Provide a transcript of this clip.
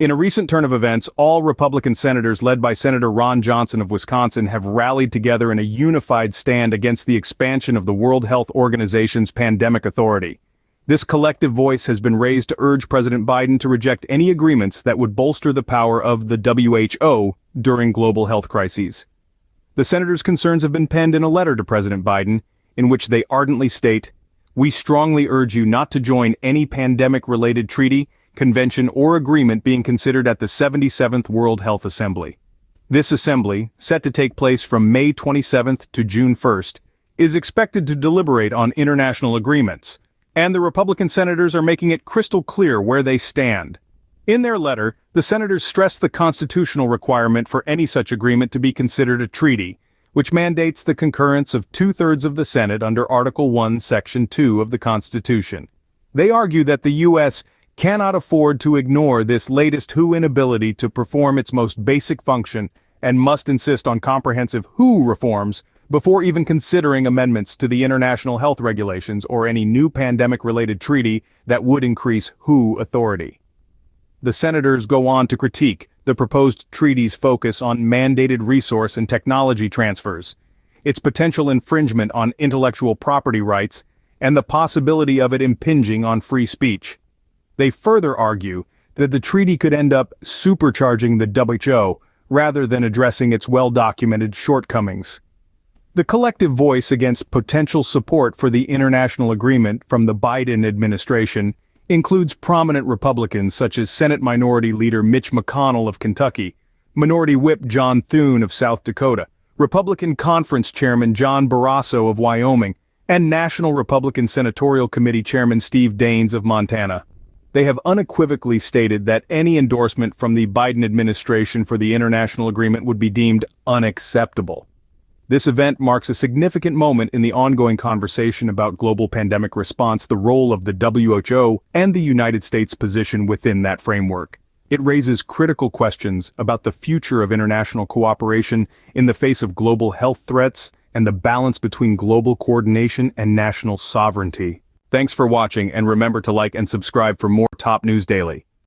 In a recent turn of events, all Republican senators led by Senator Ron Johnson of Wisconsin have rallied together in a unified stand against the expansion of the World Health Organization's pandemic authority. This collective voice has been raised to urge President Biden to reject any agreements that would bolster the power of the WHO during global health crises. The senators' concerns have been penned in a letter to President Biden, in which they ardently state, "We strongly urge you not to join any pandemic-related treaty, convention, or agreement being considered at the 77th World Health Assembly." This assembly, set to take place from May 27th to June 1st, is expected to deliberate on international agreements, and the Republican senators are making it crystal clear where they stand. In their letter, the senators stress the constitutional requirement for any such agreement to be considered a treaty, which mandates the concurrence of 2/3 of the Senate under Article 1, Section 2 of the Constitution. They argue that the U.S. cannot afford to ignore this latest WHO inability to perform its most basic function and must insist on comprehensive WHO reforms before even considering amendments to the international health regulations or any new pandemic-related treaty that would increase WHO authority. The senators go on to critique the proposed treaty's focus on mandated resource and technology transfers, its potential infringement on intellectual property rights, and the possibility of it impinging on free speech. They further argue that the treaty could end up supercharging the WHO rather than addressing its well-documented shortcomings. The collective voice against potential support for the international agreement from the Biden administration includes prominent Republicans such as Senate Minority Leader Mitch McConnell of Kentucky, Minority Whip John Thune of South Dakota, Republican Conference Chairman John Barrasso of Wyoming, and National Republican Senatorial Committee Chairman Steve Daines of Montana. They have unequivocally stated that any endorsement from the Biden administration for the international agreement would be deemed unacceptable. This event marks a significant moment in the ongoing conversation about global pandemic response, the role of the WHO, and the United States' position within that framework. It raises critical questions about the future of international cooperation in the face of global health threats and the balance between global coordination and national sovereignty. Thanks for watching, and remember to like and subscribe for more top news daily.